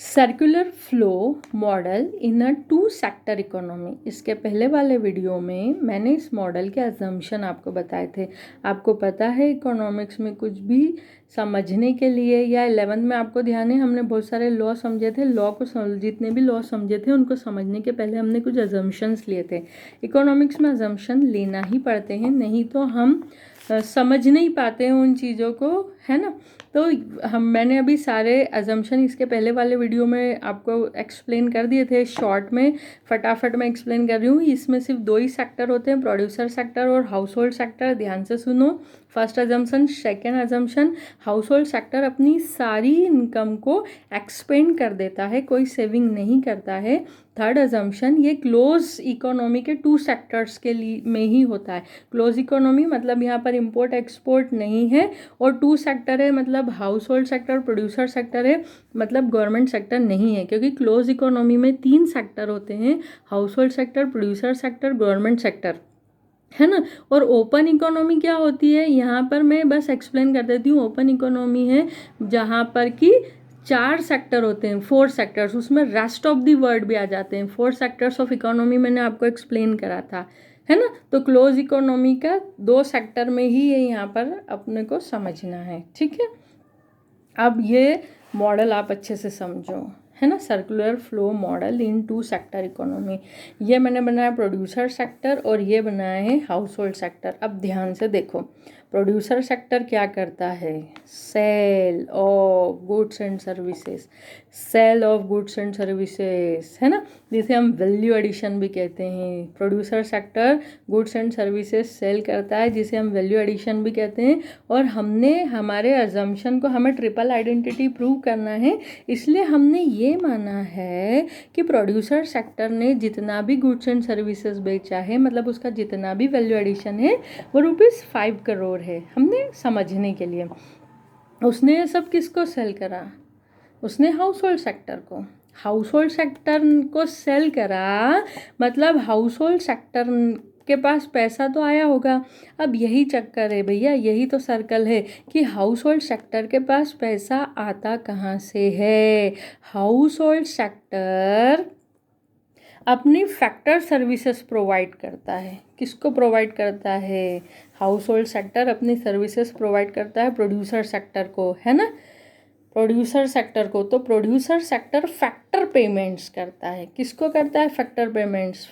Circular flow model in a two sector economy. इसके पहले वाले वीडियो में मैंने इस मॉडल के अजम्पशन आपको बताए थे। आपको पता है इकोनॉमिक्स में कुछ भी समझने के लिए, या 11th में आपको ध्यान है हमने बहुत सारे लॉ समझे थे। लॉ को जितने भी लॉ समझे थे उनको समझने के पहले हमने कुछ अजम्पशंस लिए थे। इकोनॉमिक्स में अजम्पशन लेना ही पड़ते हैं, नहीं तो हम समझ नहीं पाते हैं उन चीज़ों को, है ना। तो मैंने अभी सारे अजम्पशन इसके पहले वाले वीडियो में आपको एक्सप्लेन कर दिए थे। शॉर्ट में फटाफट मैं एक्सप्लेन कर रही हूँ। इसमें सिर्फ दो ही सेक्टर होते हैं, प्रोड्यूसर सेक्टर और हाउस होल्ड सेक्टर। ध्यान से सुनो। First assumption, second assumption, house hold sector अपनी सारी इनकम को एक्सपेंड कर देता है, कोई सेविंग नहीं करता है। थर्ड अजम्पशन, ये क्लोज इकोनॉमी के टू सेक्टर्स के लिए में ही होता है। क्लोज इकोनॉमी मतलब यहाँ पर इंपोर्ट एक्सपोर्ट नहीं है, और टू सेक्टर है मतलब household sector, producer sector है मतलब गवर्नमेंट सेक्टर नहीं है। क्योंकि क्लोज इकोनॉमी में तीन सेक्टर होते हैं, house hold sector, producer sector, government sector, है ना। और ओपन इकोनॉमी क्या होती है, यहाँ पर मैं बस एक्सप्लेन कर देती हूँ। ओपन इकोनॉमी है जहाँ पर कि चार सेक्टर होते हैं, फोर सेक्टर्स, उसमें रेस्ट ऑफ द वर्ल्ड भी आ जाते हैं। फोर सेक्टर्स ऑफ इकोनॉमी मैंने आपको एक्सप्लेन करा था, है ना। तो क्लोज इकोनॉमी का दो सेक्टर में ही ये यहाँ पर अपने को समझना है, ठीक है। अब ये मॉडल आप अच्छे से समझो, है ना। Circular flow model in two sector economy. ये मैंने बनाया प्रोड्यूसर सेक्टर और ये बनाया है हाउस होल्ड सेक्टर। अब ध्यान से देखो, प्रोड्यूसर सेक्टर क्या करता है, sale of goods and services, sale of goods and services, है ना, जिसे हम वैल्यू एडिशन भी कहते हैं। Producer sector goods and services sale करता है, जिसे हम वैल्यू एडिशन भी कहते हैं। और हमने हमारे अजम्पशन को, हमें ट्रिपल आइडेंटिटी प्रूव करना है, इसलिए हमने ये माना है कि प्रोड्यूसर सेक्टर ने जितना भी गुड्स एंड सर्विसेज बेचा है, मतलब उसका जितना भी वैल्यू एडिशन है, वो ₹5 करोड़ है। हमने समझने के लिए, उसने ये सब किसको सेल करा, उसने हाउस होल्ड सेक्टर को, हाउस होल्ड सेक्टर को सेल करा, मतलब हाउस होल्ड सेक्टर के पास पैसा तो आया होगा। अब यही चक्कर है भैया, यही तो सर्कल है कि हाउस होल्ड सेक्टर के पास पैसा आता कहाँ से है। हाउस होल्ड सेक्टर अपनी फैक्टर सर्विसेज प्रोवाइड करता है। किसको प्रोवाइड करता है, हाउस होल्ड सेक्टर अपनी सर्विसेज प्रोवाइड करता है प्रोड्यूसर सेक्टर को, है ना, प्रोड्यूसर सेक्टर को। तो प्रोड्यूसर सेक्टर फैक्टर पेमेंट्स करता है। किसको करता है factor payments,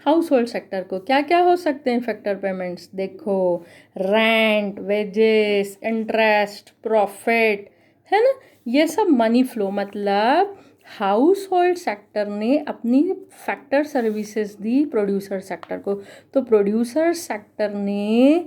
house hold sector को। क्या क्या हो सकते हैं फैक्टर पेमेंट्स, देखो, रेंट, वेजेस, इंटरेस्ट, प्रॉफिट, है ना, ये सब मनी फ्लो। मतलब हाउस होल्ड सेक्टर ने अपनी फैक्टर सर्विसेज दी प्रोड्यूसर सेक्टर को। तो प्रोड्यूसर सेक्टर ने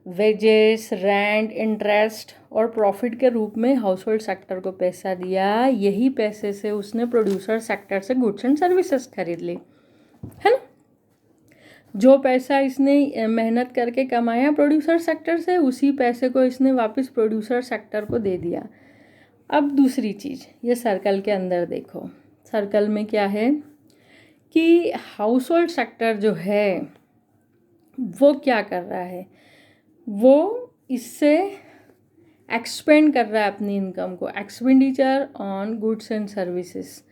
वेजेस, रेंट, इंटरेस्ट और प्रॉफिट के रूप में हाउस होल्ड सेक्टर को पैसा दिया। यही पैसे से उसने प्रोड्यूसर सेक्टर से गुड्स एंड सर्विसेज खरीद ली, है ना। जो पैसा इसने मेहनत करके कमाया प्रोड्यूसर सेक्टर से, उसी पैसे को इसने वापस प्रोड्यूसर सेक्टर को दे दिया। अब दूसरी चीज़, ये सर्कल के अंदर देखो, सर्कल में क्या है कि हाउस होल्ड सेक्टर जो है वो क्या कर रहा है, वो इससे एक्सपेंड कर रहा है अपनी इनकम को, expenditure on goods and services.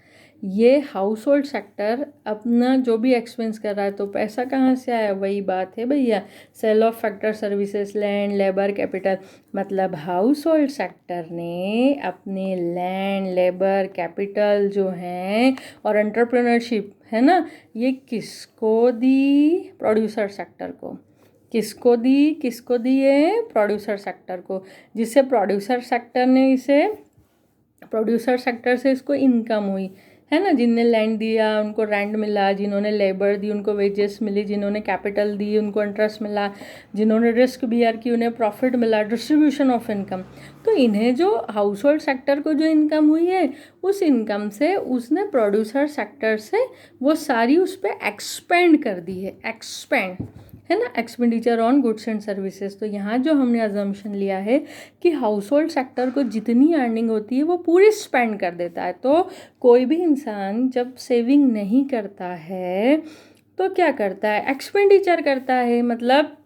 ये हाउस होल्ड सेक्टर अपना जो भी एक्सपेंस कर रहा है, तो पैसा कहाँ से आया, वही बात है भैया, sale of factor services, land, labour, capital. मतलब हाउस होल्ड सेक्टर ने अपने लैंड, लेबर, कैपिटल जो हैं और एंटरप्रेन्योरशिप, है ना, ये किसको दी, प्रोड्यूसर सेक्टर को। किसको दी, किसको दी है, प्रोड्यूसर सेक्टर को। जिससे प्रोड्यूसर सेक्टर ने इसे, प्रोड्यूसर सेक्टर से इसको इनकम हुई, है ना। जिनने लैंड दिया उनको रेंट मिला, जिन्होंने लेबर दी उनको वेजेस मिली, जिन्होंने कैपिटल दी उनको इंटरेस्ट मिला, जिन्होंने रिस्क बियर की उन्हें प्रॉफिट मिला, डिस्ट्रीब्यूशन ऑफ इनकम। तो इन्हें जो हाउस होल्ड सेक्टर को जो इनकम हुई है, उस इनकम से उसने प्रोड्यूसर सेक्टर से वो सारी उस पर एक्सपेंड कर दी है, एक्सपेंड, है ना, expenditure on goods and services. तो यहाँ जो हमने अजम्पशन लिया है कि हाउस होल्ड सेक्टर को जितनी अर्निंग होती है वो पूरी स्पेंड कर देता है। तो कोई भी इंसान जब सेविंग नहीं करता है तो क्या करता है, एक्सपेंडिचर करता है। मतलब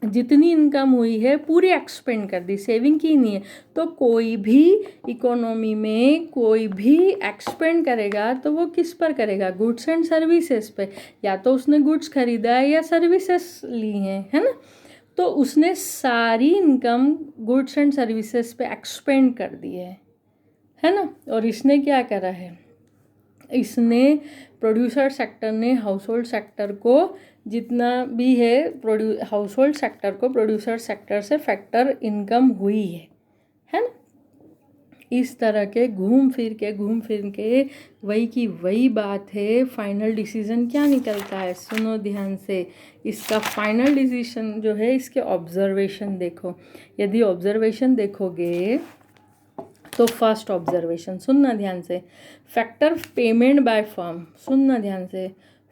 जितनी इनकम हुई है पूरी एक्सपेंड कर दी, सेविंग की नहीं है। तो कोई भी इकोनॉमी में कोई भी एक्सपेंड करेगा तो वो किस पर करेगा, गुड्स एंड सर्विसेज पे। या तो उसने गुड्स खरीदा है या सर्विसेज ली हैं, है ना। तो उसने सारी इनकम गुड्स एंड सर्विसेज पे एक्सपेंड कर दी है ना। और इसने क्या करा है, इसने प्रोड्यूसर सेक्टर ने हाउस होल्ड सेक्टर को जितना भी है हाउस होल्ड सेक्टर को प्रोड्यूसर सेक्टर से फैक्टर इनकम हुई है ना। इस तरह के घूम फिर के वही की वही बात है। फाइनल डिसीजन क्या निकलता है, सुनो ध्यान से। इसका फाइनल डिसीजन जो है, इसके ऑब्जर्वेशन देखो। यदि ऑब्जर्वेशन देखोगे तो फर्स्ट ऑब्जर्वेशन सुनना ध्यान से, फैक्टर पेमेंट बाय फर्म। सुनना ध्यान से,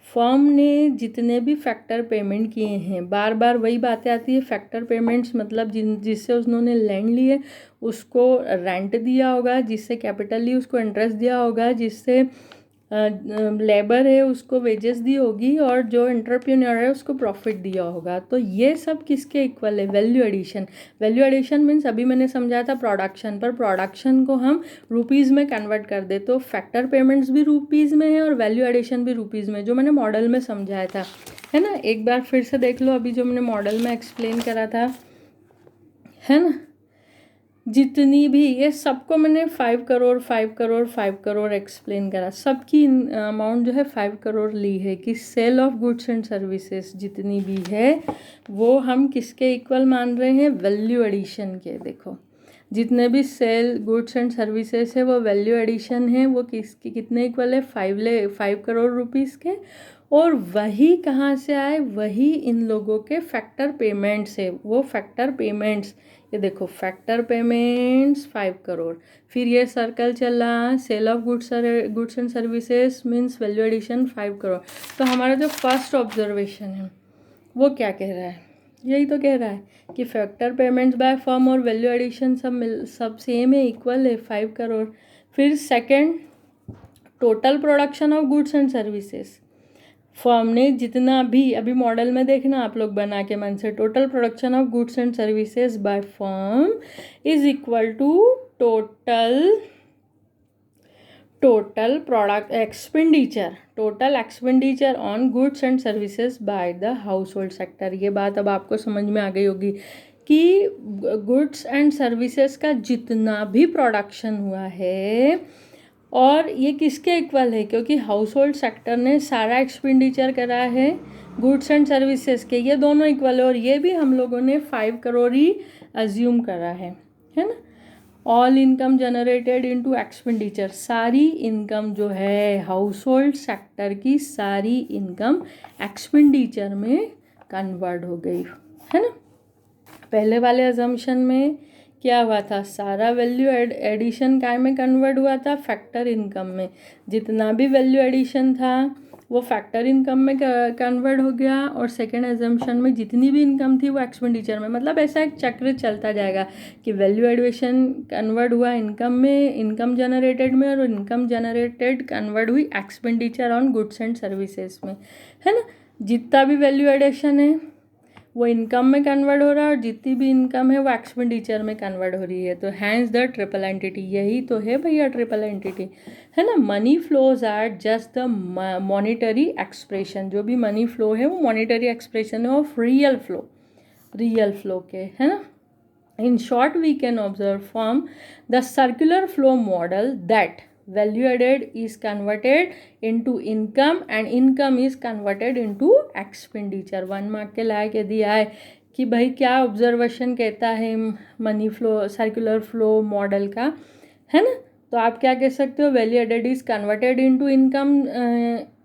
फर्म ने जितने भी फैक्टर पेमेंट किए हैं, बार बार वही बातें आती है। फैक्टर पेमेंट्स मतलब जिससे उन्होंने लैंड लिए उसको रेंट दिया होगा, जिससे कैपिटल ली उसको इंटरेस्ट दिया होगा, जिससे लेबर है उसको वेजेस दी होगी, और जो एंटरप्रेन्योर है उसको प्रॉफिट दिया होगा। तो ये सब किसके इक्वल है, value addition. Value addition means अभी मैंने समझाया था प्रोडक्शन, पर प्रोडक्शन को हम रुपीज़ में कन्वर्ट कर दे तो फैक्टर पेमेंट्स भी रुपीज़ में है और वैल्यू एडिशन भी रुपीज़ में, जो मैंने मॉडल में समझाया था, है ना। एक बार फिर से देख लो अभी जो मैंने मॉडल में एक्सप्लेन करा था, है ना। जितनी भी ये सबको मैंने 5 करोड़ 5 करोड़ 5 करोड़ एक्सप्लेन करा। सबकी अमाउंट जो है 5 करोड़ ली है कि sale of goods and services जितनी भी है वो हम किसके इक्वल मान रहे हैं, वैल्यू एडिशन के। देखो जितने भी सेल गुड्स एंड सर्विसेज है वो वैल्यू एडिशन है, वो किसकी कितने इक्वल है, 5 करोड़ रुपीज़ के। और वही कहाँ से आए, वही इन लोगों के फैक्टर पेमेंट्स है। वो फैक्टर पेमेंट्स ये देखो, फैक्टर पेमेंट्स 5 करोड़, फिर ये सर्कल चला, sale of goods and services means value addition 5 crore. तो हमारा जो फर्स्ट ऑब्जर्वेशन है वो क्या कह रहा है, यही तो कह रहा है कि फैक्टर पेमेंट्स बाय फर्म और वैल्यू एडिशन सब सेम है, इक्वल है, 5 करोड़। फिर second, total production of goods and services. Firm ने जितना भी, अभी मॉडल में देखना आप लोग बना के मन से, total production of goods and services by firm is equal to total product expenditure on goods and services by the household sector. ये बात अब आपको समझ में आ गई होगी कि गुड्स एंड सर्विसेज का जितना भी प्रोडक्शन हुआ है और ये किसके इक्वल है, क्योंकि हाउस होल्ड सेक्टर ने सारा एक्सपेंडिचर करा है गुड्स एंड सर्विसेज के, ये दोनों इक्वल है। और ये भी हम लोगों ने 5 करोड़ ही अज्यूम करा है ना। All income generated into expenditure, सारी इनकम जो है हाउस होल्ड सेक्टर की सारी इनकम एक्सपेंडिचर में कन्वर्ट हो गई, है ना। पहले वाले अजम्पशन में क्या हुआ था, सारा वैल्यू एडिशन काय में कन्वर्ट हुआ था, फैक्टर इनकम में। जितना भी वैल्यू एडिशन था वो फैक्टर इनकम में कन्वर्ट हो गया, और सेकेंड एजम्पशन में जितनी भी इनकम थी वो एक्सपेंडिचर में। मतलब ऐसा एक चक्र चलता जाएगा कि वैल्यू एडिशन कन्वर्ट हुआ इनकम में, इनकम जनरेटेड में, और इनकम जनरेटेड कन्वर्ट हुई expenditure on goods and services में, है ना। जितना भी वैल्यू एडिशन है वो इनकम में कन्वर्ट हो रहा है और जितनी भी इनकम है वो एक्सपेंडिचर में कन्वर्ट हो रही है। तो हैंस द ट्रिपल एंटिटी, यही तो है भैया ट्रिपल एंटिटी, है ना। Money flows are just the monetary expression, जो भी मनी फ्लो है वो मॉनिटरी एक्सप्रेशन है ऑफ रियल फ्लो के, है ना। In short we can observe from the circular flow model that value added is converted into income and income is converted into expenditure। 1 mark के लायक यदि आए कि भाई क्या ऑब्जर्वेशन कहता है money flow circular flow model का, है ना, तो आप क्या कह सकते हो, value added is converted into income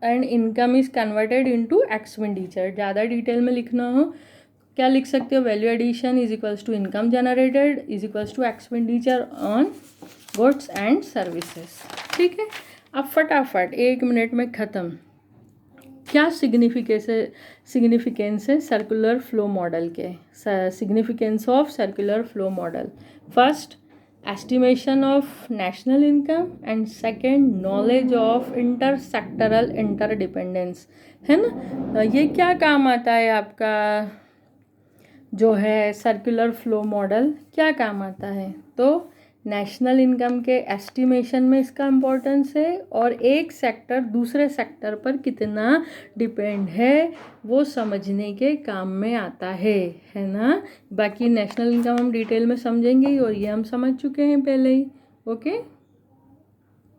and income is converted into expenditure. ज़्यादा डिटेल में लिखना हो क्या लिख सकते हो, value addition is equals to income generated is equals to expenditure on goods and services. ठीक है, अब फटाफट 1 मिनट में ख़त्म। क्या सिग्निफिकेंस है सर्कुलर फ्लो मॉडल के, significance of circular flow model. First, estimation of national income, and second, knowledge of intersectoral interdependence, है ना। ये क्या काम आता है आपका, जो है सर्कुलर फ्लो मॉडल क्या काम आता है, तो नेशनल इनकम के एस्टिमेशन में इसका इम्पोर्टेंस है और एक सेक्टर दूसरे सेक्टर पर कितना डिपेंड है वो समझने के काम में आता है ना। बाकी नेशनल इनकम हम डिटेल में समझेंगे ही और ये हम समझ चुके हैं पहले ही। ओके।